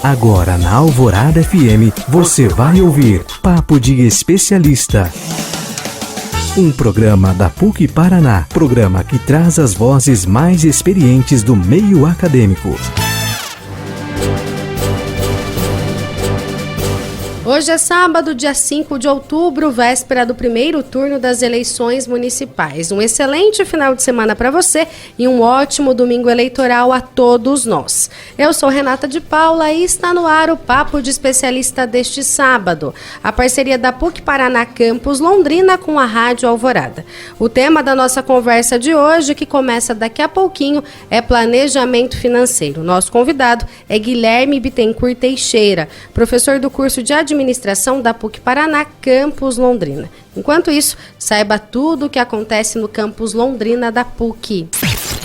Agora na Alvorada FM você vai ouvir Papo de Especialista. Um programa da PUC Paraná, programa que traz as vozes mais experientes do meio acadêmico. Hoje é sábado, dia 5 de outubro, véspera do primeiro turno das eleições municipais. Um excelente final de semana para você e um ótimo domingo eleitoral a todos nós. Eu sou Renata de Paula e está no ar o Papo de Especialista deste sábado. A parceria da PUC Paraná Campus Londrina com a Rádio Alvorada. O tema da nossa conversa de hoje, que começa daqui a pouquinho, é planejamento financeiro. Nosso convidado é Guilherme Bittencourt Teixeira, professor do curso de Administração da PUC Paraná Campus Londrina. Enquanto isso, saiba tudo o que acontece no Campus Londrina da PUC.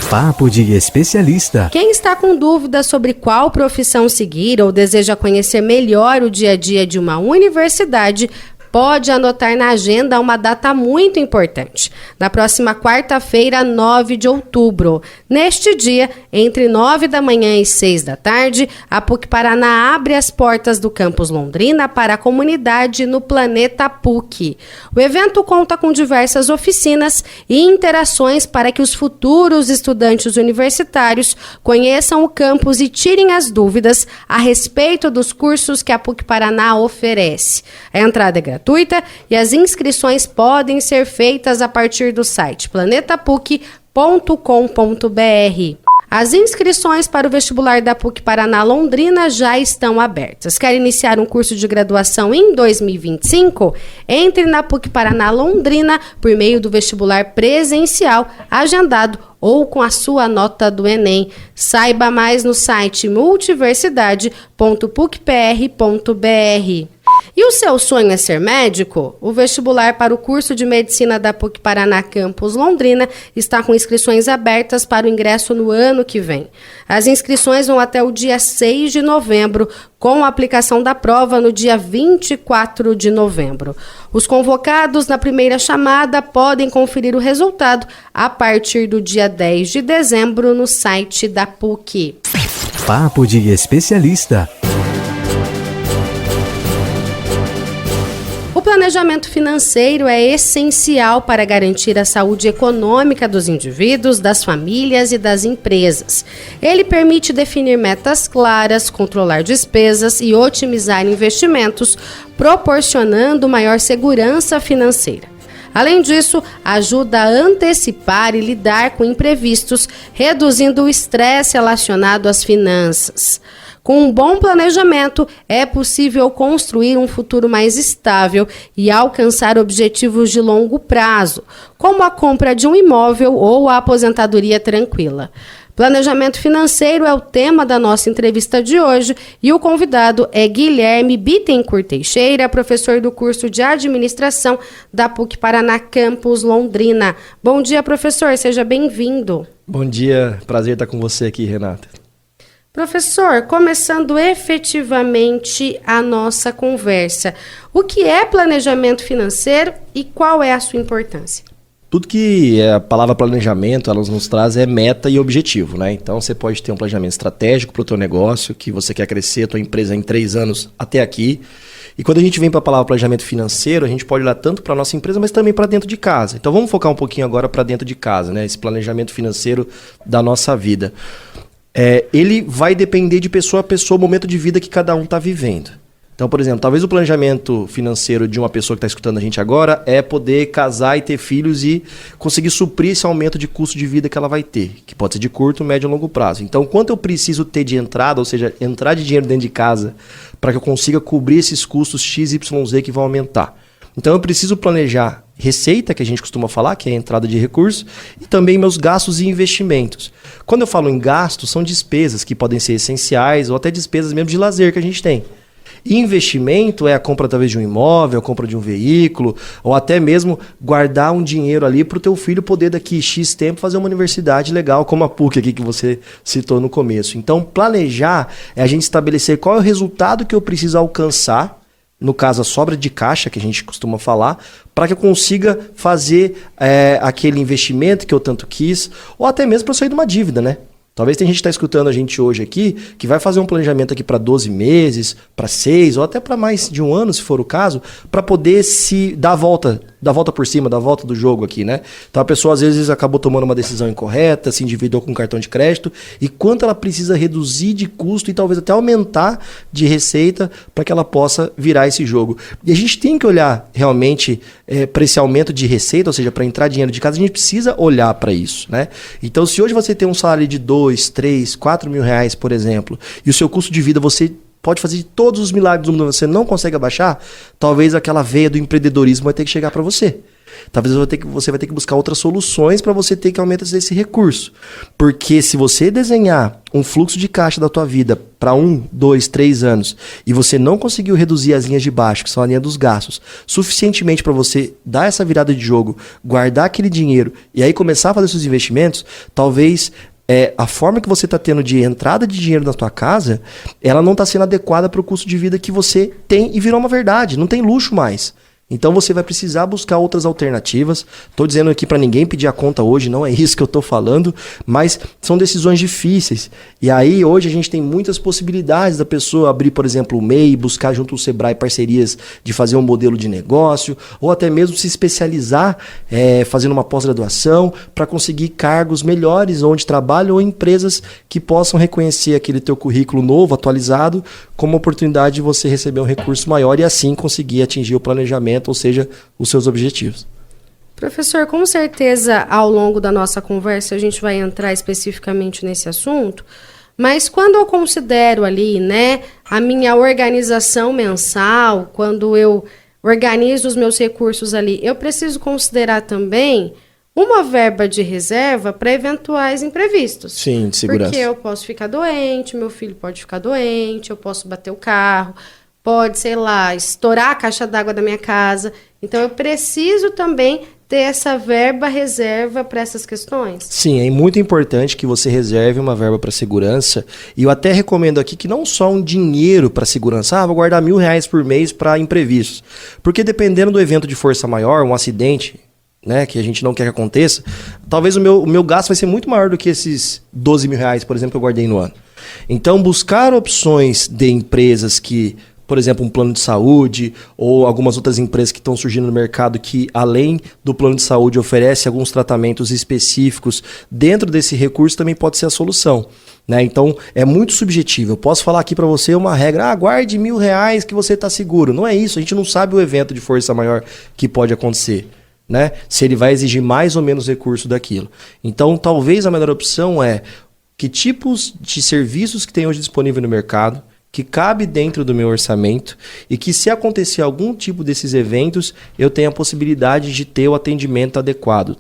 Papo de Especialista. Quem está com dúvidas sobre qual profissão seguir ou deseja conhecer melhor o dia a dia de uma universidade, pode anotar na agenda uma data muito importante. Na próxima quarta-feira, 9 de outubro. Neste dia, entre 9 da manhã e 6 da tarde, a PUC Paraná abre as portas do Campus Londrina para a comunidade no Planeta PUC. O evento conta com diversas oficinas e interações para que os futuros estudantes universitários conheçam o campus e tirem as dúvidas a respeito dos cursos que a PUC Paraná oferece. A entrada é gratuita e as inscrições podem ser feitas a partir do site planetapuc.com.br. As inscrições para o vestibular da PUC Paraná Londrina já estão abertas. Quer iniciar um curso de graduação em 2025? Entre na PUC Paraná Londrina por meio do vestibular presencial, agendado ou com a sua nota do Enem. Saiba mais no site multiversidade.pucpr.br. E o seu sonho é ser médico? O vestibular para o curso de Medicina da PUC Paraná Campus Londrina está com inscrições abertas para o ingresso no ano que vem. As inscrições vão até o dia 6 de novembro, com a aplicação da prova no dia 24 de novembro. Os convocados na primeira chamada podem conferir o resultado a partir do dia 10 de dezembro no site da PUC. Papo de Especialista. O planejamento financeiro é essencial para garantir a saúde econômica dos indivíduos, das famílias e das empresas. Ele permite definir metas claras, controlar despesas e otimizar investimentos, proporcionando maior segurança financeira. Além disso, ajuda a antecipar e lidar com imprevistos, reduzindo o estresse relacionado às finanças. Com um bom planejamento, é possível construir um futuro mais estável e alcançar objetivos de longo prazo, como a compra de um imóvel ou a aposentadoria tranquila. Planejamento financeiro é o tema da nossa entrevista de hoje e o convidado é Guilherme Bittencourt Teixeira, professor do curso de Administração da PUC Paraná Campus Londrina. Bom dia, professor, seja bem-vindo. Bom dia, prazer estar com você aqui, Renata. Professor, começando efetivamente a nossa conversa, o que é planejamento financeiro e qual é a sua importância? Tudo que a palavra planejamento ela nos traz é meta e objetivo, né? Então você pode ter um planejamento estratégico para o teu negócio, que você quer crescer a tua empresa em 3 anos até aqui. E quando a gente vem para a palavra planejamento financeiro, a gente pode olhar tanto para a nossa empresa, mas também para dentro de casa. Então vamos focar um pouquinho agora para dentro de casa, né? Esse planejamento financeiro da nossa vida. Ele vai depender de pessoa a pessoa, o momento de vida que cada um está vivendo. Então, por exemplo, talvez o planejamento financeiro de uma pessoa que está escutando a gente agora é poder casar e ter filhos e conseguir suprir esse aumento de custo de vida que ela vai ter, que pode ser de curto, médio ou longo prazo. Então, quanto eu preciso ter de entrada, ou seja, entrar de dinheiro dentro de casa para que eu consiga cobrir esses custos XYZ que vão aumentar. Então, eu preciso planejar receita, que a gente costuma falar, que é a entrada de recursos, e também meus gastos e investimentos. Quando eu falo em gastos, são despesas que podem ser essenciais ou até despesas mesmo de lazer que a gente tem. E investimento é a compra talvez de um imóvel, a compra de um veículo, ou até mesmo guardar um dinheiro ali para o teu filho poder daqui X tempo fazer uma universidade legal, como a PUC aqui que você citou no começo. Então, planejar é a gente estabelecer qual é o resultado que eu preciso alcançar, no caso a sobra de caixa, que a gente costuma falar, para que eu consiga fazer aquele investimento que eu tanto quis, ou até mesmo para sair de uma dívida, né? Talvez tem gente que está escutando a gente hoje aqui, que vai fazer um planejamento aqui para 12 meses, para 6 ou até para mais de um ano, se for o caso, para poder se dar a volta por cima, dar a volta do jogo aqui, né? Então a pessoa às vezes acabou tomando uma decisão incorreta, se endividou com cartão de crédito, e quanto ela precisa reduzir de custo e talvez até aumentar de receita para que ela possa virar esse jogo. E a gente tem que olhar realmente para esse aumento de receita, ou seja, para entrar dinheiro de casa, a gente precisa olhar para isso, né? Então se hoje você tem um salário de 2, 3, 4 mil reais, por exemplo, e o seu custo de vida você pode fazer de todos os milagres do mundo, você não consegue abaixar, talvez aquela veia do empreendedorismo vai ter que chegar para você. Talvez você vai ter que buscar outras soluções para você ter que aumentar esse recurso. Porque se você desenhar um fluxo de caixa da tua vida para 1, 2, 3 anos e você não conseguiu reduzir as linhas de baixo, que são a linha dos gastos, suficientemente para você dar essa virada de jogo, guardar aquele dinheiro e aí começar a fazer seus investimentos, talvez a forma que você está tendo de entrada de dinheiro na tua casa, ela não está sendo adequada para o custo de vida que você tem e virou uma verdade, não tem luxo mais. Então você vai precisar buscar outras alternativas. Estou dizendo aqui para ninguém pedir a conta hoje, não é isso que eu estou falando, mas são decisões difíceis. E aí hoje a gente tem muitas possibilidades da pessoa abrir, por exemplo, o MEI, buscar junto ao Sebrae parcerias de fazer um modelo de negócio, ou até mesmo se especializar fazendo uma pós-graduação para conseguir cargos melhores onde trabalha ou empresas que possam reconhecer aquele teu currículo novo, atualizado, como oportunidade de você receber um recurso maior e assim conseguir atingir o planejamento, ou seja, os seus objetivos. Professor, com certeza ao longo da nossa conversa a gente vai entrar especificamente nesse assunto, mas quando eu considero ali, né, a minha organização mensal, quando eu organizo os meus recursos ali, eu preciso considerar também uma verba de reserva para eventuais imprevistos. Sim, de segurança. Porque eu posso ficar doente, meu filho pode ficar doente, eu posso bater o carro, pode, sei lá, estourar a caixa d'água da minha casa. Então, eu preciso também ter essa verba reserva para essas questões? Sim, é muito importante que você reserve uma verba para segurança. E eu até recomendo aqui que não só um dinheiro para segurança. Vou guardar R$1.000 por mês para imprevistos. Porque dependendo do evento de força maior, um acidente, né, que a gente não quer que aconteça, talvez o meu gasto vai ser muito maior do que esses R$12.000, por exemplo, que eu guardei no ano. Então, buscar opções de empresas que, por exemplo, um plano de saúde ou algumas outras empresas que estão surgindo no mercado que, além do plano de saúde, oferece alguns tratamentos específicos dentro desse recurso, também pode ser a solução. Né? Então, é muito subjetivo. Eu posso falar aqui para você uma regra, guarde R$1.000 que você está seguro. Não é isso, a gente não sabe o evento de força maior que pode acontecer. Né? Se ele vai exigir mais ou menos recurso daquilo. Então, talvez a melhor opção é que tipos de serviços que tem hoje disponível no mercado, que cabe dentro do meu orçamento e que, se acontecer algum tipo desses eventos, eu tenho a possibilidade de ter o atendimento adequado,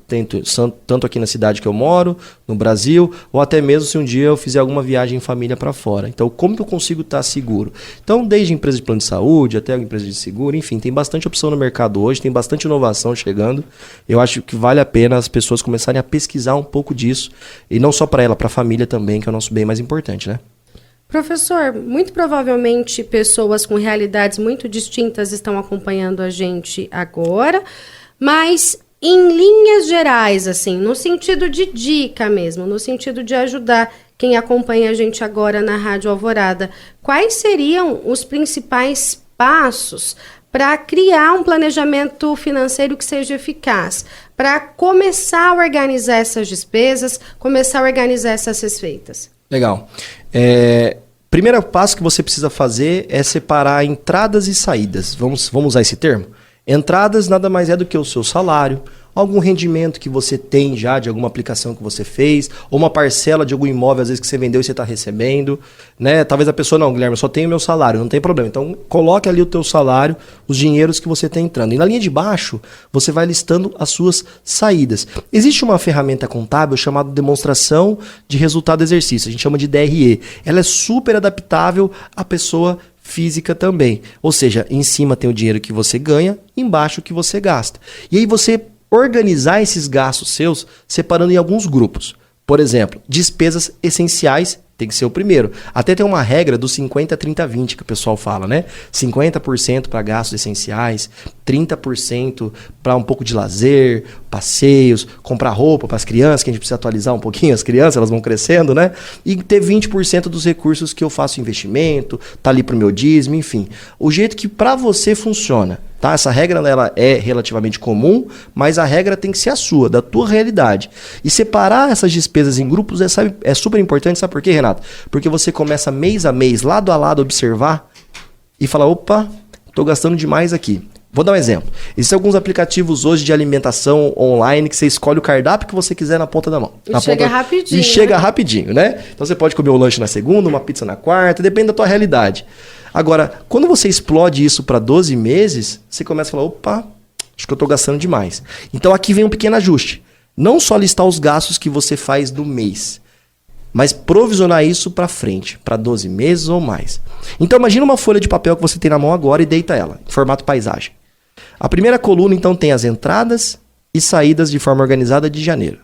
tanto aqui na cidade que eu moro, no Brasil, ou até mesmo se um dia eu fizer alguma viagem em família para fora. Então, como que eu consigo estar seguro? Então, desde empresa de plano de saúde até empresa de seguro, enfim, tem bastante opção no mercado hoje, tem bastante inovação chegando. Eu acho que vale a pena as pessoas começarem a pesquisar um pouco disso, e não só para ela, para a família também, que é o nosso bem mais importante, né? Professor, muito provavelmente pessoas com realidades muito distintas estão acompanhando a gente agora, mas em linhas gerais, assim, no sentido de dica mesmo, no sentido de ajudar quem acompanha a gente agora na Rádio Alvorada, quais seriam os principais passos para criar um planejamento financeiro que seja eficaz, para começar a organizar essas despesas, começar a organizar essas receitas? Legal. Primeiro passo que você precisa fazer é separar entradas e saídas. Vamos usar esse termo? Entradas nada mais é do que o seu salário, algum rendimento que você tem já de alguma aplicação que você fez, ou uma parcela de algum imóvel, às vezes, que você vendeu e você está recebendo. Né? Talvez a pessoa, não, Guilherme, eu só tenho o meu salário, não tem problema. Então, coloque ali o teu salário, os dinheiros que você está entrando. E na linha de baixo, você vai listando as suas saídas. Existe uma ferramenta contábil chamada demonstração de resultado do exercício. A gente chama de DRE. Ela é super adaptável à pessoa física também. Ou seja, em cima tem o dinheiro que você ganha, embaixo o que você gasta. E aí você organizar esses gastos seus separando em alguns grupos. Por exemplo, despesas essenciais tem que ser o primeiro. Até tem uma regra do 50, 30, 20 que o pessoal fala, né? 50% para gastos essenciais, 30% para um pouco de lazer, passeios, comprar roupa para as crianças, que a gente precisa atualizar um pouquinho as crianças, elas vão crescendo, né? E ter 20% dos recursos que eu faço investimento, tá ali pro meu dízimo, enfim. O jeito que para você funciona, tá? Essa regra ela é relativamente comum, mas a regra tem que ser a sua, da tua realidade. E separar essas despesas em grupos é super importante, sabe por quê, Renato? Porque você começa mês a mês, lado a lado, a observar e falar, opa, tô gastando demais aqui. Vou dar um exemplo. Existem alguns aplicativos hoje de alimentação online que você escolhe o cardápio que você quiser na ponta da mão. E chega rapidinho. E chega rapidinho, né? Então você pode comer o lanche na segunda, uma pizza na quarta, depende da tua realidade. Agora, quando você explode isso para 12 meses, você começa a falar, opa, acho que eu estou gastando demais. Então aqui vem um pequeno ajuste. Não só listar os gastos que você faz do mês, mas provisionar isso para frente, para 12 meses ou mais. Então imagina uma folha de papel que você tem na mão agora e deita ela, em formato paisagem. A primeira coluna, então, tem as entradas e saídas de forma organizada de janeiro.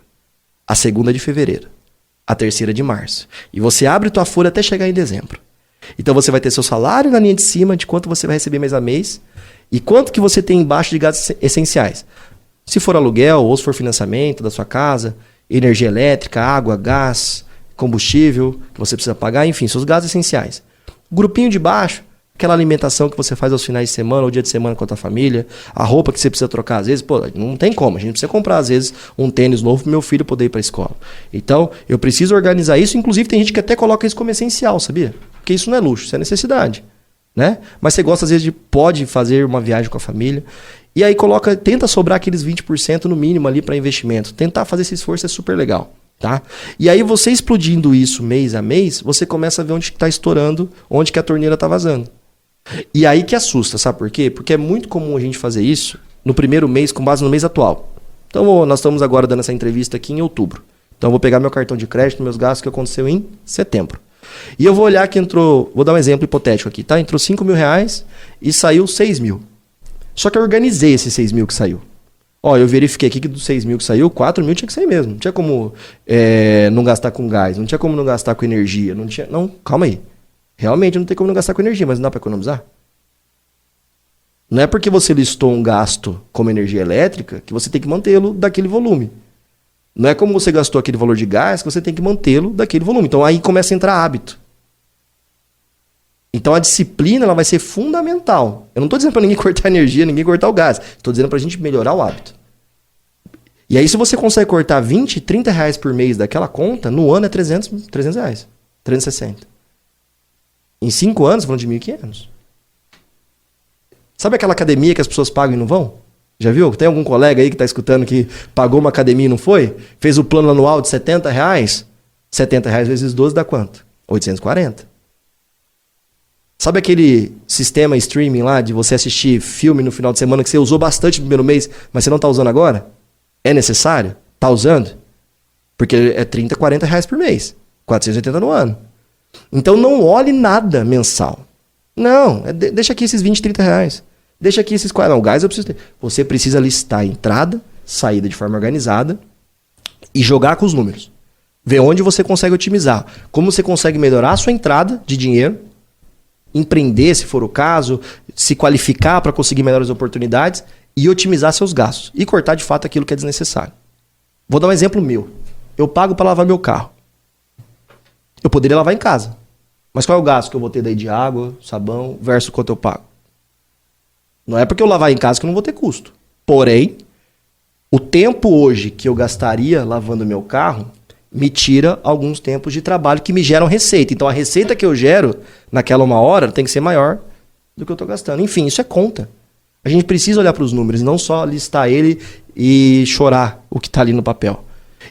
A segunda de fevereiro. A terceira de março. E você abre tua folha até chegar em dezembro. Então você vai ter seu salário na linha de cima, de quanto você vai receber mês a mês, e quanto que você tem embaixo de gastos essenciais. Se for aluguel ou se for financiamento da sua casa, energia elétrica, água, gás, combustível, que você precisa pagar, enfim, seus gastos essenciais. O grupinho de baixo, aquela alimentação que você faz aos finais de semana ou dia de semana com a tua família, a roupa que você precisa trocar às vezes, pô, não tem como, a gente precisa comprar às vezes um tênis novo pro meu filho poder ir para a escola. Então, eu preciso organizar isso, inclusive tem gente que até coloca isso como essencial, sabia? Porque isso não é luxo, isso é necessidade, né? Mas você gosta às vezes pode fazer uma viagem com a família, e aí tenta sobrar aqueles 20% no mínimo ali para investimento. Tentar fazer esse esforço é super legal, tá? E aí você explodindo isso mês a mês, você começa a ver onde está estourando, onde que a torneira está vazando. E aí que assusta, sabe por quê? Porque é muito comum a gente fazer isso no primeiro mês com base no mês atual. Então nós estamos agora dando essa entrevista aqui em outubro. Então eu vou pegar meu cartão de crédito, meus gastos que aconteceu em setembro. E eu vou olhar que entrou, vou dar um exemplo hipotético aqui, tá? Entrou R$5.000 e saiu 6.000. Só que eu organizei esses 6.000 que saiu. Ó, eu verifiquei aqui que dos 6.000 que saiu, 4.000 tinha que sair mesmo. Não tinha como não gastar com gás, não tinha como não gastar com energia, não, calma aí. Realmente não tem como não gastar com energia, mas não dá para economizar? Não é porque você listou um gasto como energia elétrica que você tem que mantê-lo daquele volume. Não é como você gastou aquele valor de gás que você tem que mantê-lo daquele volume. Então aí começa a entrar hábito. Então a disciplina ela vai ser fundamental. Eu não estou dizendo para ninguém cortar energia, ninguém cortar o gás. Estou dizendo para a gente melhorar o hábito. E aí se você consegue cortar 20, 30 reais por mês daquela conta, no ano é 300 reais. 360. Em 5 anos, falando de 1.500. Sabe aquela academia que as pessoas pagam e não vão? Já viu? Tem algum colega aí que está escutando que pagou uma academia e não foi? Fez o plano anual de 70 reais? 70 reais vezes 12 dá quanto? 840. Sabe aquele sistema streaming lá de você assistir filme no final de semana que você usou bastante no primeiro mês, mas você não está usando agora? É necessário? Está usando? Porque é 30, 40 reais por mês. 480 no ano. Então não olhe nada mensal. Não, deixa aqui esses 20, 30 reais. Deixa aqui esses 40. Não, o gás eu preciso ter. Você precisa listar a entrada, saída de forma organizada e jogar com os números. Ver onde você consegue otimizar. Como você consegue melhorar a sua entrada de dinheiro, empreender, se for o caso, se qualificar para conseguir melhores oportunidades e otimizar seus gastos. E cortar de fato aquilo que é desnecessário. Vou dar um exemplo meu. Eu pago para lavar meu carro. Eu poderia lavar em casa. Mas qual é o gasto que eu vou ter daí de água, sabão, versus quanto eu pago? Não é porque eu lavar em casa que eu não vou ter custo. Porém, o tempo hoje que eu gastaria lavando meu carro me tira alguns tempos de trabalho que me geram receita. Então a receita que eu gero naquela 1 hora tem que ser maior do que eu estou gastando. Enfim, isso é conta. A gente precisa olhar para os números, não só listar ele e chorar o que está ali no papel.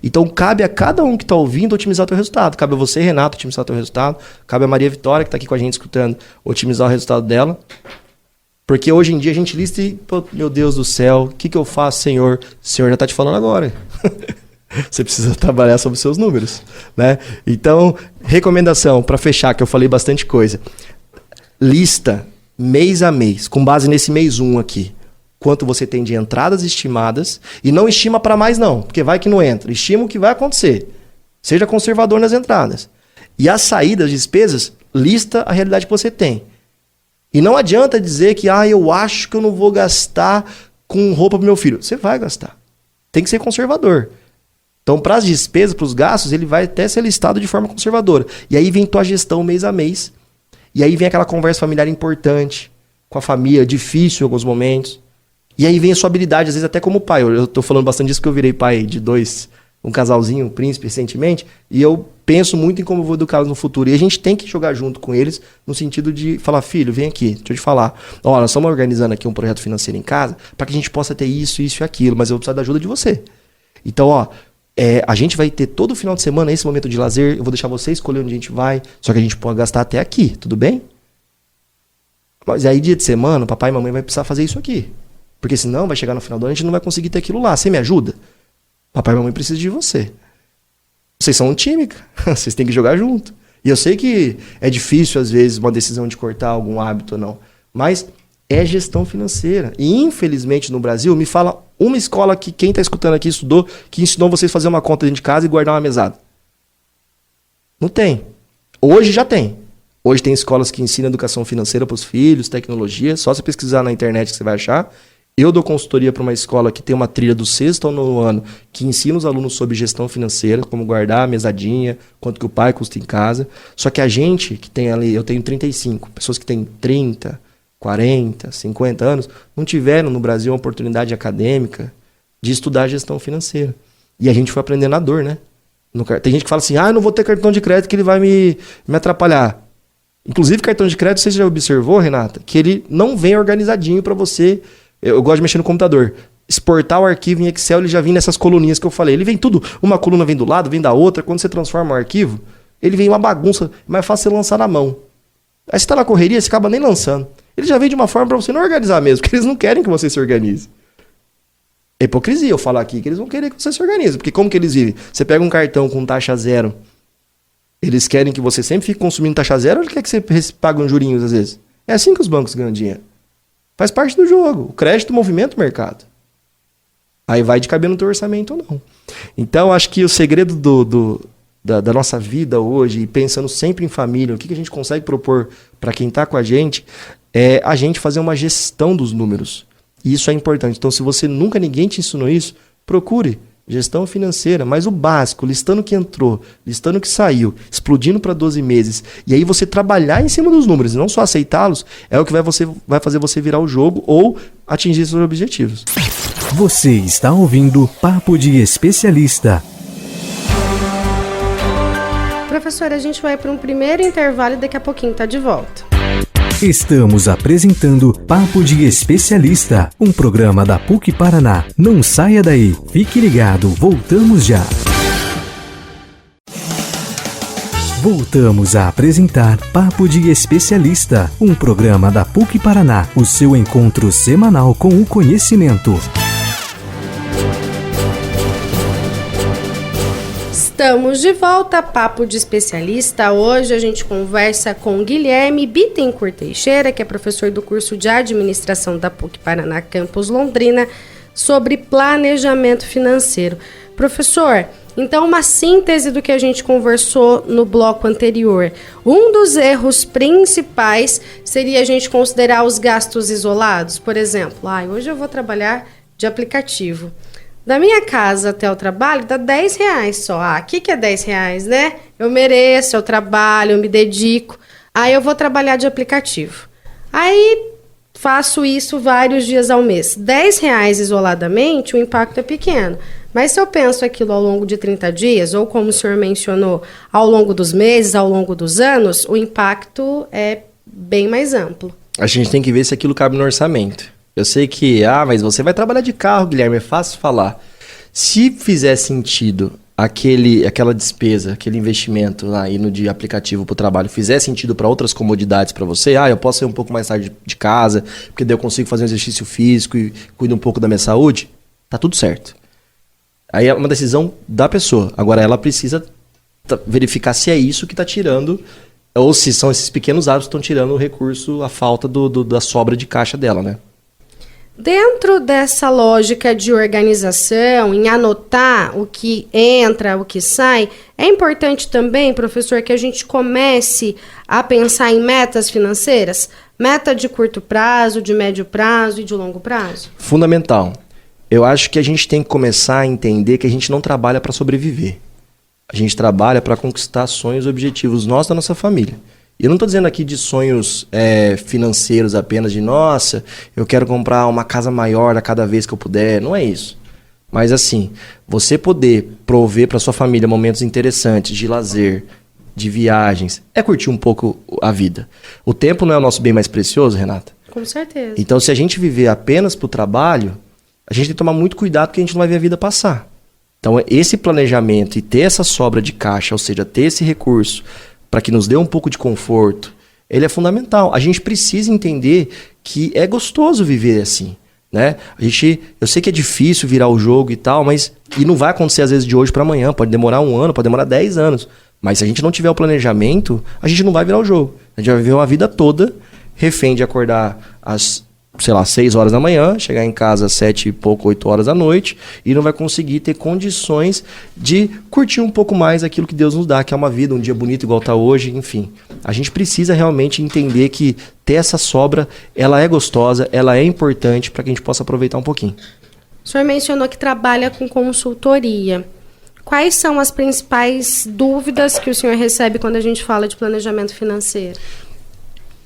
Então cabe a cada um que está ouvindo otimizar o teu resultado. Cabe a você, Renato, otimizar o teu resultado. Cabe a Maria Vitória, que está aqui com a gente escutando, otimizar o resultado dela. Porque hoje em dia a gente lista e, pô, meu Deus do céu, o que eu faço, Senhor? O Senhor já está te falando agora. Você precisa trabalhar sobre os seus números, né? Então, recomendação, para fechar, que eu falei bastante coisa. Lista, mês a mês, com base nesse mês 1 aqui. Quanto você tem de entradas estimadas. E não estima para mais não, porque vai que não entra. Estima o que vai acontecer. Seja conservador nas entradas. E as saídas, despesas, lista a realidade que você tem. E não adianta dizer que eu acho que eu não vou gastar com roupa pro meu filho. Você vai gastar. Tem que ser conservador. Então, para as despesas, para os gastos, ele vai até ser listado de forma conservadora. E aí vem tua gestão mês a mês. E aí vem aquela conversa familiar importante, com a família, difícil em alguns momentos. E aí vem a sua habilidade, às vezes até como pai. Eu tô falando bastante disso porque eu virei pai de um casalzinho, um príncipe recentemente, e eu penso muito em como eu vou educá-los no futuro. E a gente tem que jogar junto com eles, no sentido de falar, filho, vem aqui, deixa eu te falar. Ó, nós estamos organizando aqui um projeto financeiro em casa, para que a gente possa ter isso, isso e aquilo, mas eu preciso da ajuda de você. Então, ó, a gente vai ter todo final de semana esse momento de lazer, eu vou deixar você escolher onde a gente vai, só que a gente pode gastar até aqui, tudo bem? Mas aí dia de semana, papai e mamãe vai precisar fazer isso aqui. Porque senão vai chegar no final do ano e a gente não vai conseguir ter aquilo lá. Você me ajuda? Papai e mamãe precisam de você. Vocês são um time, cara. Vocês têm que jogar junto. E eu sei que é difícil, às vezes, uma decisão de cortar algum hábito ou não. Mas é gestão financeira. E, infelizmente, no Brasil, me fala uma escola que quem está escutando aqui estudou, que ensinou vocês a fazer uma conta dentro de casa e guardar uma mesada. Não tem. Hoje já tem. Hoje tem escolas que ensinam educação financeira para os filhos, tecnologia. Só você pesquisar na internet que você vai achar. Eu dou consultoria para uma escola que tem uma trilha do 6º ao 9º ano que ensina os alunos sobre gestão financeira, como guardar a mesadinha, quanto que o pai custa em casa. Só que a gente que tem ali, eu tenho 35, pessoas que têm 30, 40, 50 anos, não tiveram no Brasil uma oportunidade acadêmica de estudar gestão financeira. E a gente foi aprendendo na dor, né? Tem gente que fala assim, eu não vou ter cartão de crédito que ele vai me atrapalhar. Inclusive cartão de crédito, você já observou, Renata, que ele não vem organizadinho para você. Eu gosto de mexer no computador. Exportar o arquivo em Excel, ele já vem nessas coluninhas que eu falei. Ele vem tudo, uma coluna vem do lado, vem da outra. Quando você transforma o arquivo, ele vem uma bagunça. É mais fácil você lançar na mão. Aí você tá na correria, você acaba nem lançando. Ele já vem de uma forma para você não organizar mesmo, porque eles não querem que você se organize. É hipocrisia eu falar aqui que eles vão querer que você se organize. Porque como que eles vivem? Você pega um cartão com taxa zero, eles querem que você sempre fique consumindo taxa zero ou ele quer que você pague uns jurinhos às vezes? É assim que os bancos ganham dinheiro. Faz parte do jogo. O crédito movimenta o mercado. Aí vai de caber no teu orçamento ou não. Então, acho que o segredo da nossa vida hoje, e pensando sempre em família, o que a gente consegue propor para quem está com a gente, é a gente fazer uma gestão dos números. E isso é importante. Então, se ninguém te ensinou isso, procure gestão financeira, mas o básico, listando o que entrou, listando o que saiu, explodindo para 12 meses, e aí você trabalhar em cima dos números, e não só aceitá-los, é o que vai fazer você virar o jogo ou atingir seus objetivos. Você está ouvindo Papo de Especialista. Professora, a gente vai para um primeiro intervalo e daqui a pouquinho está de volta. Estamos apresentando Papo de Especialista, um programa da PUC Paraná. Não saia daí, fique ligado, voltamos já. Voltamos a apresentar Papo de Especialista, um programa da PUC Paraná, o seu encontro semanal com o conhecimento. Estamos de volta, Papo de Especialista. Hoje a gente conversa com Guilherme Bittencourt Teixeira, que é professor do curso de Administração da PUC Paraná Campus Londrina, sobre planejamento financeiro. Professor, então uma síntese do que a gente conversou no bloco anterior. Um dos erros principais seria a gente considerar os gastos isolados. Por exemplo, hoje eu vou trabalhar de aplicativo. Da minha casa até o trabalho dá R$10 só. O que é R$10, né? Eu mereço, eu trabalho, eu me dedico. Aí eu vou trabalhar de aplicativo. Aí faço isso vários dias ao mês. R$10 isoladamente, o impacto é pequeno. Mas se eu penso aquilo ao longo de 30 dias, ou como o senhor mencionou, ao longo dos meses, ao longo dos anos, o impacto é bem mais amplo. A gente tem que ver se aquilo cabe no orçamento. Eu sei que, mas você vai trabalhar de carro, Guilherme, é fácil falar. Se fizer sentido aquela despesa, aquele investimento lá indo de aplicativo para o trabalho, fizer sentido para outras comodidades para você, eu posso sair um pouco mais tarde de casa, porque daí eu consigo fazer um exercício físico e cuido um pouco da minha saúde, tá tudo certo. Aí é uma decisão da pessoa. Agora ela precisa verificar se é isso que está tirando, ou se são esses pequenos hábitos que estão tirando o recurso, a falta da sobra de caixa dela, né? Dentro dessa lógica de organização, em anotar o que entra, o que sai, é importante também, professor, que a gente comece a pensar em metas financeiras? Meta de curto prazo, de médio prazo e de longo prazo? Fundamental. Eu acho que a gente tem que começar a entender que a gente não trabalha para sobreviver. A gente trabalha para conquistar sonhos e objetivos nossos da nossa família. E eu não estou dizendo aqui de sonhos financeiros apenas, de nossa, eu quero comprar uma casa maior a cada vez que eu puder. Não é isso. Mas assim, você poder prover para sua família momentos interessantes de lazer, de viagens, é curtir um pouco a vida. O tempo não é o nosso bem mais precioso, Renata? Com certeza. Então, se a gente viver apenas para o trabalho, a gente tem que tomar muito cuidado porque a gente não vai ver a vida passar. Então, esse planejamento e ter essa sobra de caixa, ou seja, ter esse recurso para que nos dê um pouco de conforto, ele é fundamental. A gente precisa entender que é gostoso viver assim, né? Eu sei que é difícil virar o jogo e tal, mas e não vai acontecer às vezes de hoje para amanhã, pode demorar 1 ano, pode demorar 10 anos. Mas se a gente não tiver o planejamento, a gente não vai virar o jogo. A gente vai viver uma vida toda refém de acordar às 6 horas da manhã, chegar em casa às 7 e pouco, 8 horas da noite, e não vai conseguir ter condições de curtir um pouco mais aquilo que Deus nos dá, que é uma vida, um dia bonito igual está hoje, enfim. A gente precisa realmente entender que ter essa sobra, ela é gostosa, ela é importante para que a gente possa aproveitar um pouquinho. O senhor mencionou que trabalha com consultoria. Quais são as principais dúvidas que o senhor recebe quando a gente fala de planejamento financeiro?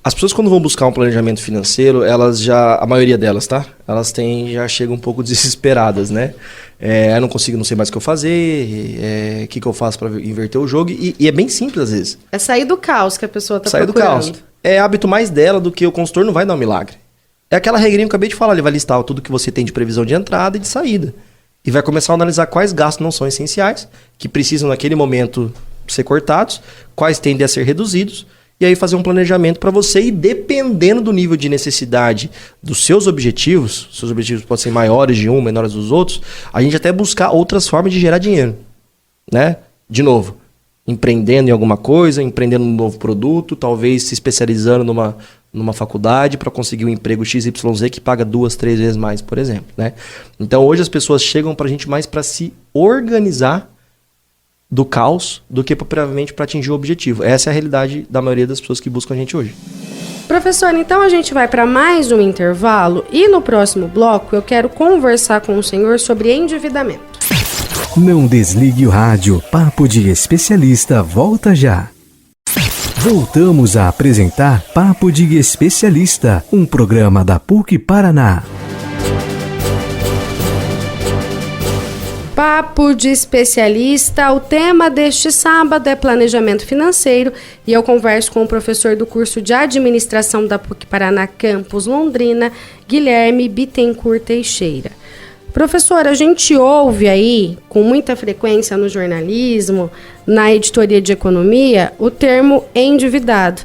As pessoas, quando vão buscar um planejamento financeiro, a maioria delas, tá? Elas já chegam um pouco desesperadas, né? Eu não consigo, não sei mais o que eu fazer, o que eu faço para inverter o jogo, e é bem simples às vezes. É sair do caos que a pessoa está procurando. Sair do caos. É hábito mais dela do que o consultor não vai dar um milagre. É aquela regrinha que eu acabei de falar, ele vai listar tudo que você tem de previsão de entrada e de saída. E vai começar a analisar quais gastos não são essenciais, que precisam naquele momento ser cortados, quais tendem a ser reduzidos, e aí fazer um planejamento para você e dependendo do nível de necessidade dos seus objetivos podem ser maiores de um, menores dos outros, a gente até buscar outras formas de gerar dinheiro, né? De novo, empreendendo em alguma coisa, empreendendo num novo produto, talvez se especializando numa faculdade para conseguir um emprego XYZ que paga 2, 3 vezes mais, por exemplo, né? Então hoje as pessoas chegam para a gente mais para se organizar do caos do que propriamente para atingir o objetivo. Essa é a realidade da maioria das pessoas que buscam a gente hoje. Professor, então a gente vai para mais um intervalo e no próximo bloco eu quero conversar com o senhor sobre endividamento. Não desligue o rádio. Papo de Especialista volta já. Voltamos a apresentar Papo de Especialista, um programa da PUC Paraná. Papo de Especialista, o tema deste sábado é planejamento financeiro e eu converso com o professor do curso de administração da PUC Paraná Campus Londrina, Guilherme Bittencourt Teixeira. Professor, a gente ouve aí com muita frequência no jornalismo, na editoria de economia, o termo endividado.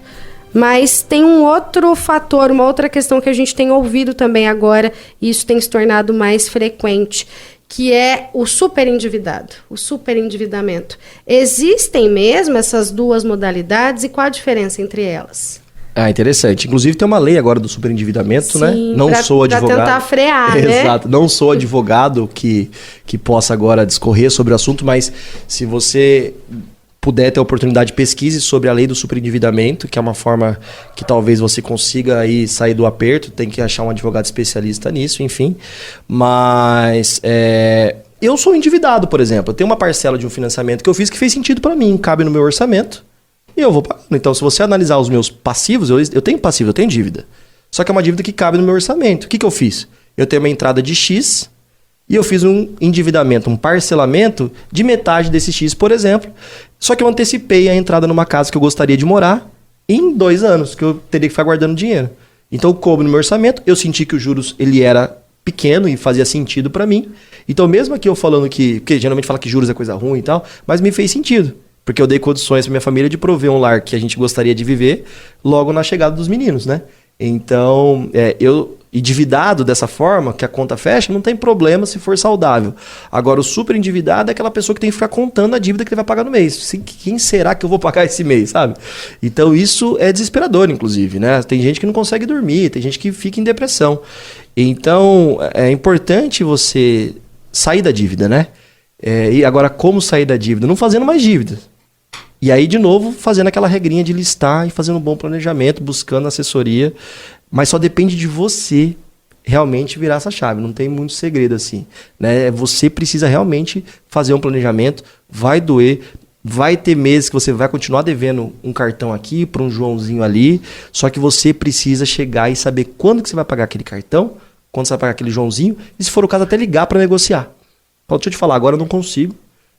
Mas tem um outro fator, uma outra questão que a gente tem ouvido também agora e isso tem se tornado mais frequente, que é o superendividado, o superendividamento. Existem mesmo essas duas modalidades e qual a diferença entre elas? Interessante. Inclusive tem uma lei agora do superendividamento, né? Não sou advogado. Para tentar frear, né? Exato. Não sou advogado que possa agora discorrer sobre o assunto, mas se você puder ter a oportunidade, pesquise sobre a lei do superendividamento, que é uma forma que talvez você consiga aí sair do aperto, tem que achar um advogado especialista nisso, enfim. Mas eu sou endividado, por exemplo. Eu tenho uma parcela de um financiamento que eu fiz que fez sentido para mim, cabe no meu orçamento e eu vou pagando. Então, se você analisar os meus passivos, eu tenho passivo, eu tenho dívida. Só que é uma dívida que cabe no meu orçamento. O que eu fiz? Eu tenho uma entrada de X e eu fiz um endividamento, um parcelamento de metade desse X, por exemplo. Só que eu antecipei a entrada numa casa que eu gostaria de morar em 2 anos, que eu teria que ficar guardando dinheiro. Então, coube no meu orçamento, eu senti que os juros ele era pequeno e fazia sentido para mim. Então, mesmo aqui eu falando porque geralmente fala que juros é coisa ruim e tal, mas me fez sentido. Porque eu dei condições para minha família de prover um lar que a gente gostaria de viver logo na chegada dos meninos, né? Então, eu endividado dessa forma, que a conta fecha, não tem problema se for saudável. Agora, o super endividado é aquela pessoa que tem que ficar contando a dívida que ele vai pagar no mês. Quem será que eu vou pagar esse mês, sabe? Então, isso é desesperador, inclusive, né? Tem gente que não consegue dormir, tem gente que fica em depressão. Então, é importante você sair da dívida, né? E agora, como sair da dívida? Não fazendo mais dívida. E aí, de novo, fazendo aquela regrinha de listar e fazendo um bom planejamento, buscando assessoria. Mas só depende de você realmente virar essa chave. Não tem muito segredo assim, né? Você precisa realmente fazer um planejamento. Vai doer. Vai ter meses que você vai continuar devendo um cartão aqui para um Joãozinho ali. Só que você precisa chegar e saber quando que você vai pagar aquele cartão, quando você vai pagar aquele Joãozinho. E se for o caso, até ligar para negociar. Então, deixa eu te falar, agora eu não consigo.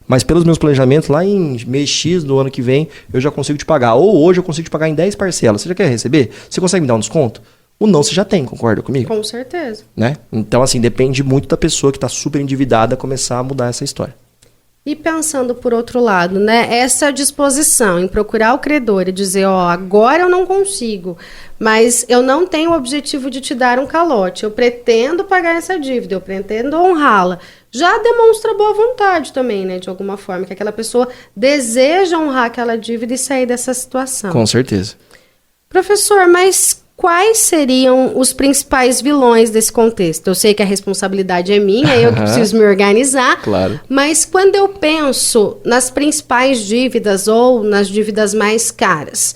Mas pelos meus planejamentos, lá em mês X do ano que vem, eu já consigo te pagar. Ou hoje eu consigo te pagar em 10 parcelas. Você já quer receber? Você consegue me dar um desconto? O não você já tem, concorda comigo? Com certeza. Né? Então, assim, depende muito da pessoa que está super endividada começar a mudar essa história. E pensando por outro lado, né, essa disposição em procurar o credor e dizer, ó, agora eu não consigo, mas eu não tenho o objetivo de te dar um calote, eu pretendo pagar essa dívida, eu pretendo honrá-la, já demonstra boa vontade também, né, de alguma forma, que aquela pessoa deseja honrar aquela dívida e sair dessa situação. Com certeza. Professor, mas quais seriam os principais vilões desse contexto? Eu sei que a responsabilidade é minha, eu que preciso me organizar, claro. Mas quando eu penso nas principais dívidas ou nas dívidas mais caras,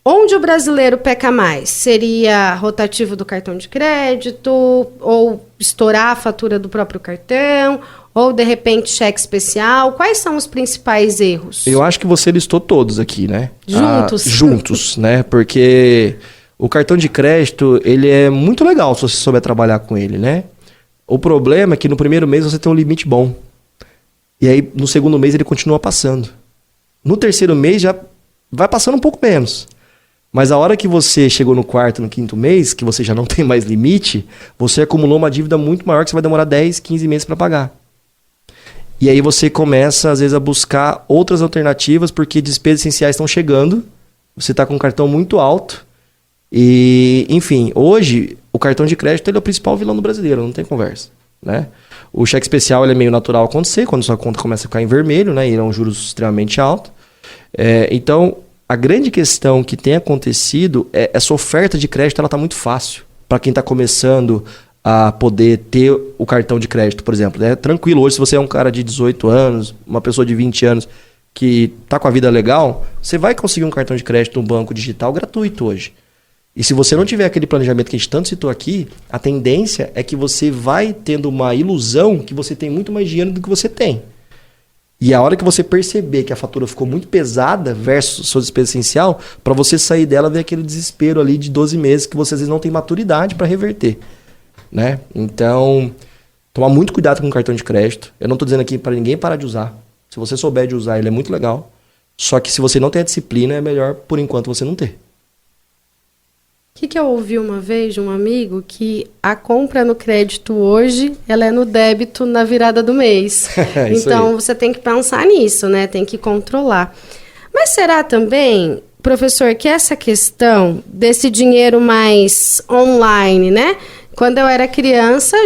onde o brasileiro peca mais? Seria rotativo do cartão de crédito, ou estourar a fatura do próprio cartão, ou de repente cheque especial? Quais são os principais erros? Eu acho que você listou todos aqui, né? Juntos. Juntos, né? Porque o cartão de crédito, ele é muito legal se você souber trabalhar com ele, né? O problema é que no primeiro mês você tem um limite bom. E aí, no segundo mês, ele continua passando. No terceiro mês, já vai passando um pouco menos. Mas a hora que você chegou no quarto, no quinto mês, que você já não tem mais limite, você acumulou uma dívida muito maior que você vai demorar 10, 15 meses para pagar. E aí você começa, às vezes, a buscar outras alternativas, porque despesas essenciais estão chegando, você está com um cartão muito alto. E, enfim, hoje o cartão de crédito ele é o principal vilão do brasileiro, não tem conversa, né? O cheque especial ele é meio natural acontecer, quando sua conta começa a ficar em vermelho, né? E ele é um juros extremamente alto. Então, a grande questão que tem acontecido é essa oferta de crédito, ela está muito fácil para quem está começando a poder ter o cartão de crédito, por exemplo. É tranquilo, hoje se você é um cara de 18 anos, uma pessoa de 20 anos que está com a vida legal, você vai conseguir um cartão de crédito no banco digital gratuito hoje. E se você não tiver aquele planejamento que a gente tanto citou aqui, a tendência é que você vai tendo uma ilusão que você tem muito mais dinheiro do que você tem. E a hora que você perceber que a fatura ficou muito pesada versus sua despesa essencial, para você sair dela, vem aquele desespero ali de 12 meses que você às vezes não tem maturidade para reverter, né? Então, tomar muito cuidado com o cartão de crédito. Eu não estou dizendo aqui para ninguém parar de usar. Se você souber de usar, ele é muito legal. Só que se você não tem a disciplina, é melhor, por enquanto, você não ter. O que eu ouvi uma vez de um amigo que a compra no crédito hoje, ela é no débito na virada do mês. Então, você tem que pensar nisso, né? Tem que controlar. Mas será também, professor, que essa questão desse dinheiro mais online, né? Quando eu era criança,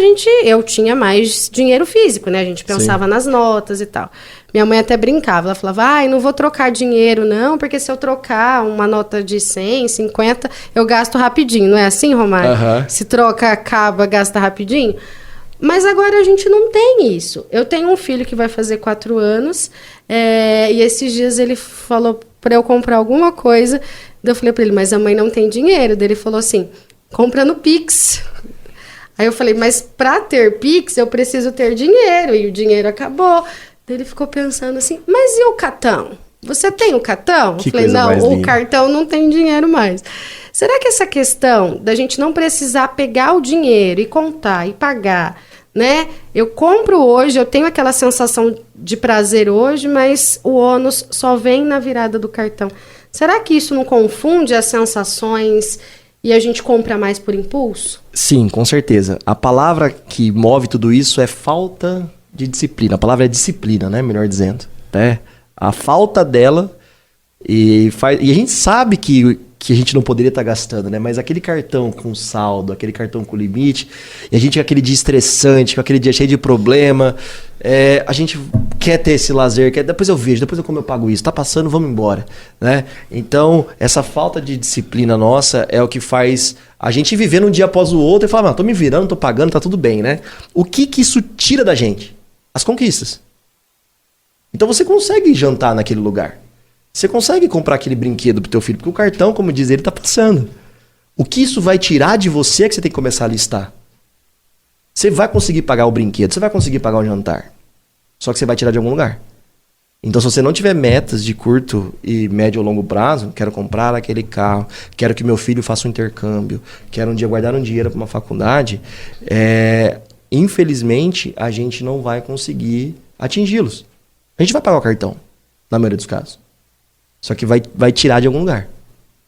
eu tinha mais dinheiro físico, né? A gente pensava nas notas e tal. Minha mãe até brincava, ela falava, não vou trocar dinheiro não, porque se eu trocar uma nota de 100, 50, eu gasto rapidinho, não é assim, Romário? Se troca, acaba, gasta rapidinho. Mas agora a gente não tem isso. Eu tenho um filho que vai fazer 4 anos, e esses dias ele falou para eu comprar alguma coisa, daí eu falei para ele, mas a mãe não tem dinheiro. Daí ele falou assim, compra no Pix. Aí eu falei, mas para ter Pix eu preciso ter dinheiro, e o dinheiro acabou. Ele ficou pensando assim, mas e o cartão? Você tem o cartão? Eu falei, não, o cartão não tem dinheiro mais. Será que essa questão da gente não precisar pegar o dinheiro e contar e pagar, né? Eu compro hoje, eu tenho aquela sensação de prazer hoje, mas o ônus só vem na virada do cartão. Será que isso não confunde as sensações e a gente compra mais por impulso? Sim, com certeza. A palavra que move tudo isso é falta de disciplina. A palavra é disciplina, né? Melhor dizendo. Né? A falta dela e a gente sabe que que a gente não poderia estar gastando, né? Mas aquele cartão com saldo, aquele cartão com limite, e a gente com aquele dia estressante, com aquele dia cheio de problema, a gente quer ter esse lazer, depois eu vejo, depois como eu pago isso, tá passando, vamos embora, né? Então, essa falta de disciplina nossa é o que faz a gente viver um dia após o outro e falar, tô me virando, tô pagando, tá tudo bem, né? O que isso tira da gente? As conquistas. Então você consegue jantar naquele lugar. Você consegue comprar aquele brinquedo pro teu filho, porque o cartão, como diz ele, tá passando. O que isso vai tirar de você é que você tem que começar a listar. Você vai conseguir pagar o brinquedo, você vai conseguir pagar o jantar. Só que você vai tirar de algum lugar. Então, se você não tiver metas de curto e médio ou longo prazo, quero comprar aquele carro, quero que meu filho faça um intercâmbio, quero um dia guardar um dinheiro para uma faculdade, infelizmente, a gente não vai conseguir atingi-los. A gente vai pagar o cartão, na maioria dos casos. Só que vai tirar de algum lugar,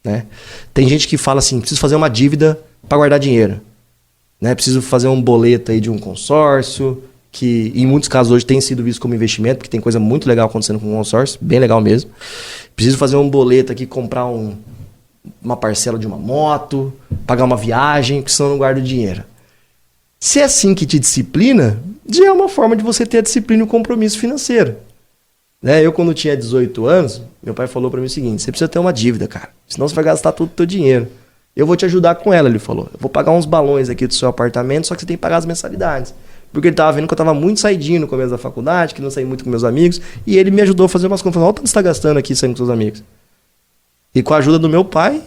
né? Tem gente que fala assim, preciso fazer uma dívida para guardar dinheiro, né? Preciso fazer um boleto aí de um consórcio, que em muitos casos hoje tem sido visto como investimento, porque tem coisa muito legal acontecendo com o consórcio, bem legal mesmo. Preciso fazer um boleto aqui, comprar uma parcela de uma moto, pagar uma viagem, porque senão eu não guardo dinheiro. Se é assim que te disciplina, já é uma forma de você ter a disciplina e o compromisso financeiro. Né? Eu, quando tinha 18 anos, meu pai falou pra mim o seguinte, você precisa ter uma dívida, cara, senão você vai gastar todo o teu dinheiro. Eu vou te ajudar com ela, ele falou. Eu vou pagar uns balões aqui do seu apartamento, só que você tem que pagar as mensalidades. Porque ele tava vendo que eu tava muito saidinho no começo da faculdade, que não saí muito com meus amigos, e ele me ajudou a fazer umas contas. Olha o tanto você tá gastando aqui saindo com seus amigos. E com a ajuda do meu pai,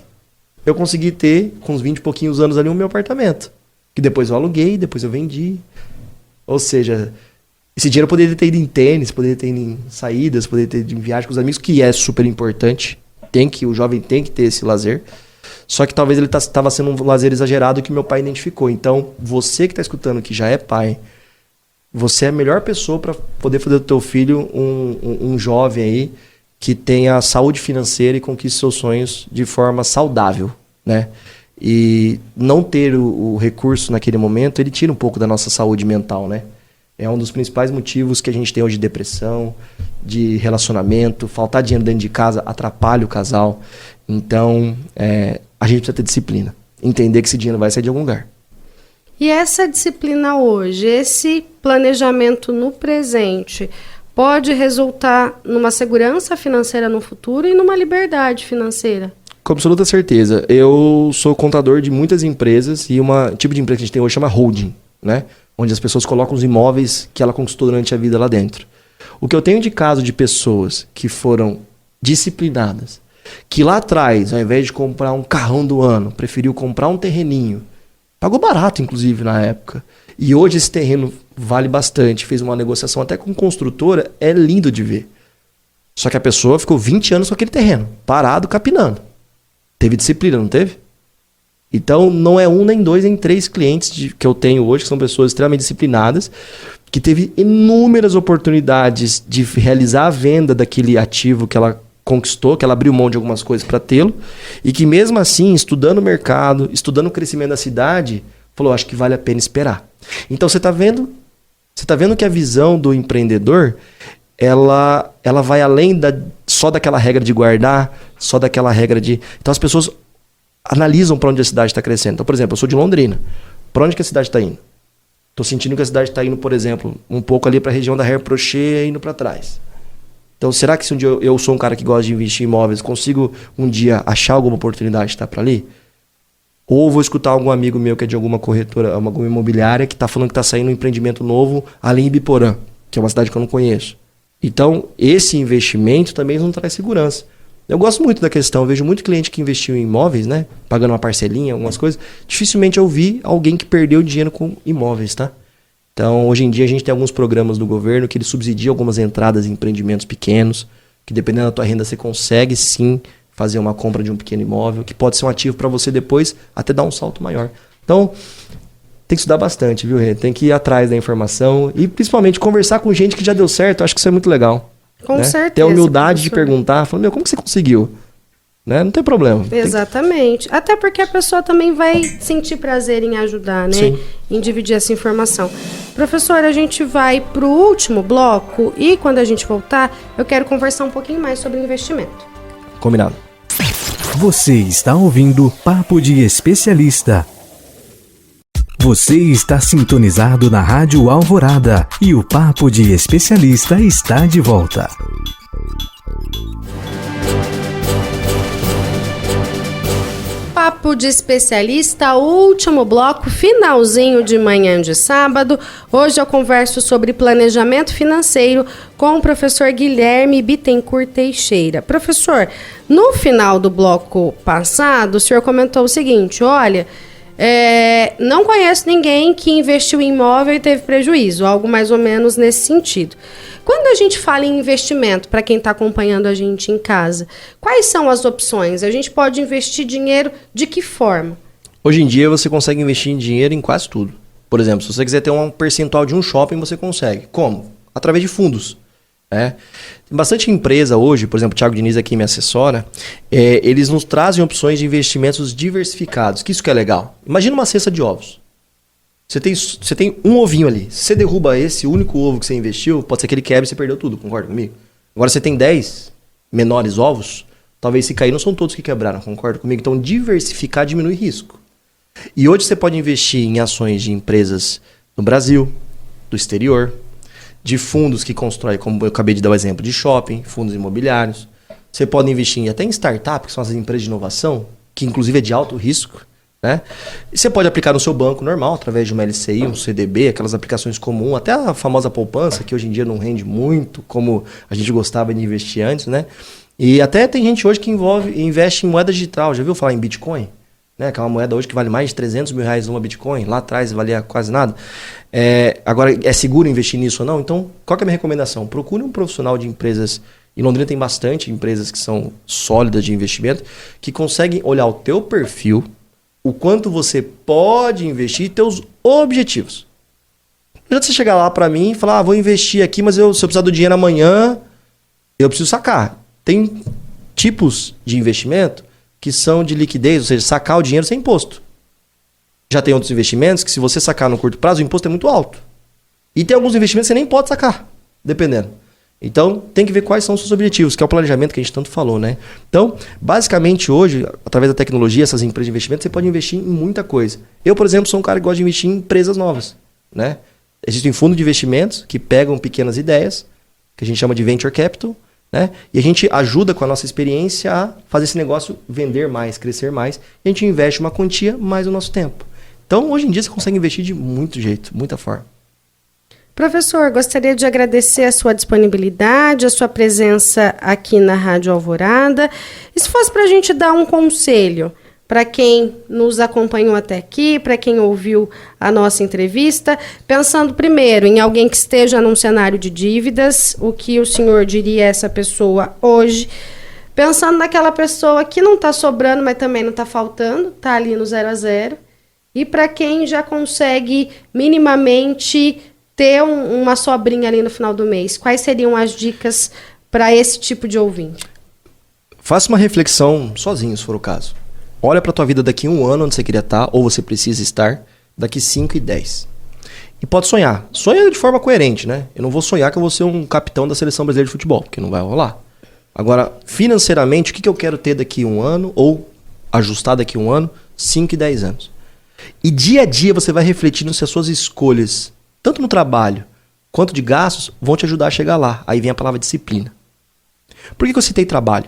eu consegui ter, com uns 20 e pouquinhos anos ali, o meu apartamento. Que depois eu aluguei, depois eu vendi. Ou seja, esse dinheiro eu poderia ter ido em tênis, poderia ter ido em saídas, poderia ter ido em viagem com os amigos, que é super importante. O jovem tem que ter esse lazer. Só que talvez ele estava sendo um lazer exagerado que meu pai identificou. Então, você que está escutando, que já é pai, você é a melhor pessoa para poder fazer do teu filho um jovem aí que tenha saúde financeira e conquiste seus sonhos de forma saudável, né? E não ter o recurso naquele momento, ele tira um pouco da nossa saúde mental, né? É um dos principais motivos que a gente tem hoje de depressão, de relacionamento, faltar dinheiro dentro de casa atrapalha o casal. Então, a gente precisa ter disciplina. Entender que esse dinheiro vai sair de algum lugar. E essa disciplina hoje, esse planejamento no presente, pode resultar numa segurança financeira no futuro e numa liberdade financeira? Com absoluta certeza. Eu sou contador de muitas empresas e tipo de empresa que a gente tem hoje chama holding, né? Onde as pessoas colocam os imóveis que ela conquistou durante a vida lá dentro. O que eu tenho de caso de pessoas que foram disciplinadas, que lá atrás, ao invés de comprar um carrão do ano, preferiu comprar um terreninho, pagou barato inclusive na época, e hoje esse terreno vale bastante, fez uma negociação até com construtora, é lindo de ver. Só que a pessoa ficou 20 anos com aquele terreno, parado, capinando. Teve disciplina, não teve? Então, não é um, nem dois, nem três clientes que eu tenho hoje, que são pessoas extremamente disciplinadas, que teve inúmeras oportunidades de realizar a venda daquele ativo que ela conquistou, que ela abriu mão de algumas coisas para tê-lo, e que mesmo assim, estudando o mercado, estudando o crescimento da cidade, falou, acho que vale a pena esperar. Então, você está vendo que a visão do empreendedor, ela vai além só daquela regra de guardar, só daquela regra de... Então, as pessoas analisam para onde a cidade está crescendo. Então, por exemplo, eu sou de Londrina. Para onde que a cidade está indo? Estou sentindo que a cidade está indo, por exemplo, um pouco ali para a região da Herprochet, indo para trás. Então, será que se um dia eu sou um cara que gosta de investir em imóveis, consigo um dia achar alguma oportunidade de estar para ali? Ou vou escutar algum amigo meu que é de alguma corretora, alguma imobiliária, que está falando que está saindo um empreendimento novo ali em Ibiporã, que é uma cidade que eu não conheço. Então, esse investimento também não traz segurança. Eu gosto muito da questão, eu vejo muito cliente que investiu em imóveis, né? Pagando uma parcelinha, algumas coisas. Dificilmente eu vi alguém que perdeu dinheiro com imóveis, tá? Então, hoje em dia, a gente tem alguns programas do governo que ele subsidia algumas entradas em empreendimentos pequenos, que dependendo da tua renda, você consegue sim fazer uma compra de um pequeno imóvel, que pode ser um ativo para você depois até dar um salto maior. Então, tem que estudar bastante, viu, Rê? Tem que ir atrás da informação e principalmente conversar com gente que já deu certo. Eu acho que isso é muito legal. Com certeza. Ter a humildade de perguntar, falando, como que você conseguiu? Né? Não tem problema. Exatamente. Até porque a pessoa também vai sentir prazer em ajudar, né? Sim. Em dividir essa informação. Professora, a gente vai para o último bloco e quando a gente voltar, eu quero conversar um pouquinho mais sobre investimento. Combinado. Você está ouvindo Papo de Especialista. Você está sintonizado na Rádio Alvorada e o Papo de Especialista está de volta. Papo de Especialista, último bloco, finalzinho de manhã de sábado. Hoje eu converso sobre planejamento financeiro com o professor Guilherme Bittencourt Teixeira. Professor, no final do bloco passado, o senhor comentou o seguinte, olha, não conheço ninguém que investiu em imóvel e teve prejuízo, algo mais ou menos nesse sentido. Quando a gente fala em investimento, para quem está acompanhando a gente em casa, quais são as opções? A gente pode investir dinheiro de que forma? Hoje em dia você consegue investir em dinheiro em quase tudo. Por exemplo, se você quiser ter um percentual de um shopping, você consegue. Como? Através de fundos. Tem bastante empresa hoje, por exemplo, o Thiago Diniz aqui me assessora, eles nos trazem opções de investimentos diversificados, que isso que é legal. Imagina uma cesta de ovos. Você tem um ovinho ali. Se você derruba esse único ovo que você investiu, pode ser que ele quebre e você perdeu tudo, concorda comigo? Agora você tem 10 menores ovos, talvez se cair não são todos que quebraram, concorda comigo? Então diversificar diminui risco. E hoje você pode investir em ações de empresas no Brasil, do exterior, de fundos que constroem, como eu acabei de dar o exemplo, de shopping, fundos imobiliários. Você pode investir até em startup, que são as empresas de inovação, que inclusive é de alto risco. E você pode aplicar no seu banco normal, através de uma LCI, um CDB, aquelas aplicações comuns, até a famosa poupança, que hoje em dia não rende muito, como a gente gostava de investir antes, E até tem gente hoje que investe em moeda digital. Já viu falar em Bitcoin? Que é uma moeda hoje que vale mais de 300 mil reais uma Bitcoin. Lá atrás valia quase nada. Agora, é seguro investir nisso ou não? Então, qual que é a minha recomendação? Procure um profissional de empresas. Em Londrina tem bastante empresas que são sólidas de investimento, que conseguem olhar o teu perfil, o quanto você pode investir e teus objetivos. Não adianta você chegar lá para mim e falar, vou investir aqui, mas se eu precisar do dinheiro amanhã, eu preciso sacar. Tem tipos de investimento que são de liquidez, ou seja, sacar o dinheiro sem imposto. Já tem outros investimentos que se você sacar no curto prazo, o imposto é muito alto. E tem alguns investimentos que você nem pode sacar, dependendo. Então, tem que ver quais são os seus objetivos, que é o planejamento que a gente tanto falou, Então, basicamente hoje, através da tecnologia, essas empresas de investimento, você pode investir em muita coisa. Eu, por exemplo, sou um cara que gosta de investir em empresas novas, Existem fundos de investimentos que pegam pequenas ideias, que a gente chama de venture capital, E a gente ajuda com a nossa experiência a fazer esse negócio vender mais, crescer mais. E a gente investe uma quantia mais o nosso tempo. Então, hoje em dia, você consegue investir de muito jeito, muita forma. Professor, gostaria de agradecer a sua disponibilidade, a sua presença aqui na Rádio Alvorada. E se fosse para a gente dar um conselho para quem nos acompanhou até aqui, para quem ouviu a nossa entrevista, pensando primeiro em alguém que esteja num cenário de dívidas, o que o senhor diria a essa pessoa hoje? Pensando naquela pessoa que não está sobrando, mas também não está faltando, está ali no 0 a 0. E para quem já consegue minimamente ter uma sobrinha ali no final do mês, quais seriam as dicas para esse tipo de ouvinte? Faça uma reflexão sozinho, se for o caso. Olha para a tua vida daqui a 1 ano, onde você queria estar, ou você precisa estar, daqui 5 e 10. E pode sonhar. Sonha de forma coerente, Eu não vou sonhar que eu vou ser um capitão da seleção brasileira de futebol, porque não vai rolar. Agora, financeiramente, o que eu quero ter daqui a 1 ano, ou ajustar daqui a 1 ano, 5 e 10 anos. E dia a dia você vai refletindo se as suas escolhas, tanto no trabalho quanto de gastos, vão te ajudar a chegar lá. Aí vem a palavra disciplina. Por que eu citei trabalho?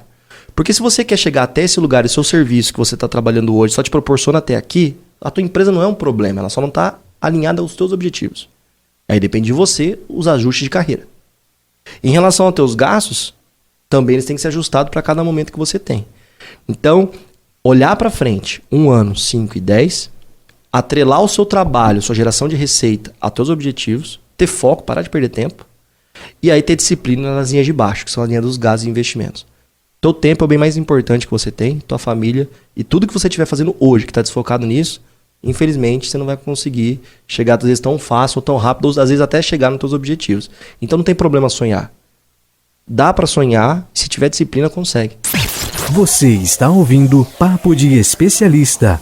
Porque se você quer chegar até esse lugar e seu serviço que você está trabalhando hoje só te proporciona até aqui, a tua empresa não é um problema, ela só não está alinhada aos teus objetivos. Aí depende de você os ajustes de carreira. Em relação aos teus gastos, também eles têm que ser ajustados para cada momento que você tem. Então, olhar para frente, 1 ano, 5 e 10, atrelar o seu trabalho, sua geração de receita a teus objetivos, ter foco, parar de perder tempo, e aí ter disciplina nas linhas de baixo, que são as linhas dos gastos e investimentos. Teu tempo é o bem mais importante que você tem, tua família, e tudo que você estiver fazendo hoje, que está desfocado nisso, infelizmente você não vai conseguir chegar, às vezes, tão fácil ou tão rápido, ou às vezes até chegar nos teus objetivos. Então não tem problema sonhar. Dá para sonhar, se tiver disciplina, consegue. Você está ouvindo Papo de Especialista.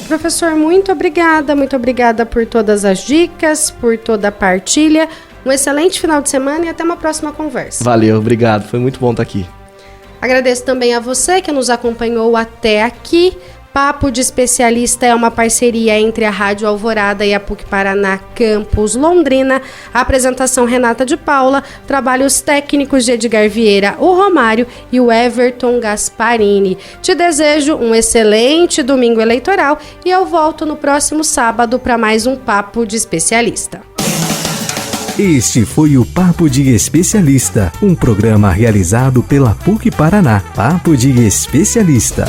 Professor, muito obrigada por todas as dicas, por toda a partilha. Um excelente final de semana e até uma próxima conversa. Valeu, obrigado. Foi muito bom estar aqui. Agradeço também a você que nos acompanhou até aqui. Papo de Especialista é uma parceria entre a Rádio Alvorada e a PUC Paraná Campus Londrina. A apresentação Renata de Paula, trabalhos técnicos de Edgar Vieira, o Romário e o Everton Gasparini. Te desejo um excelente domingo eleitoral e eu volto no próximo sábado para mais um Papo de Especialista. Este foi o Papo de Especialista, um programa realizado pela PUC Paraná. Papo de Especialista.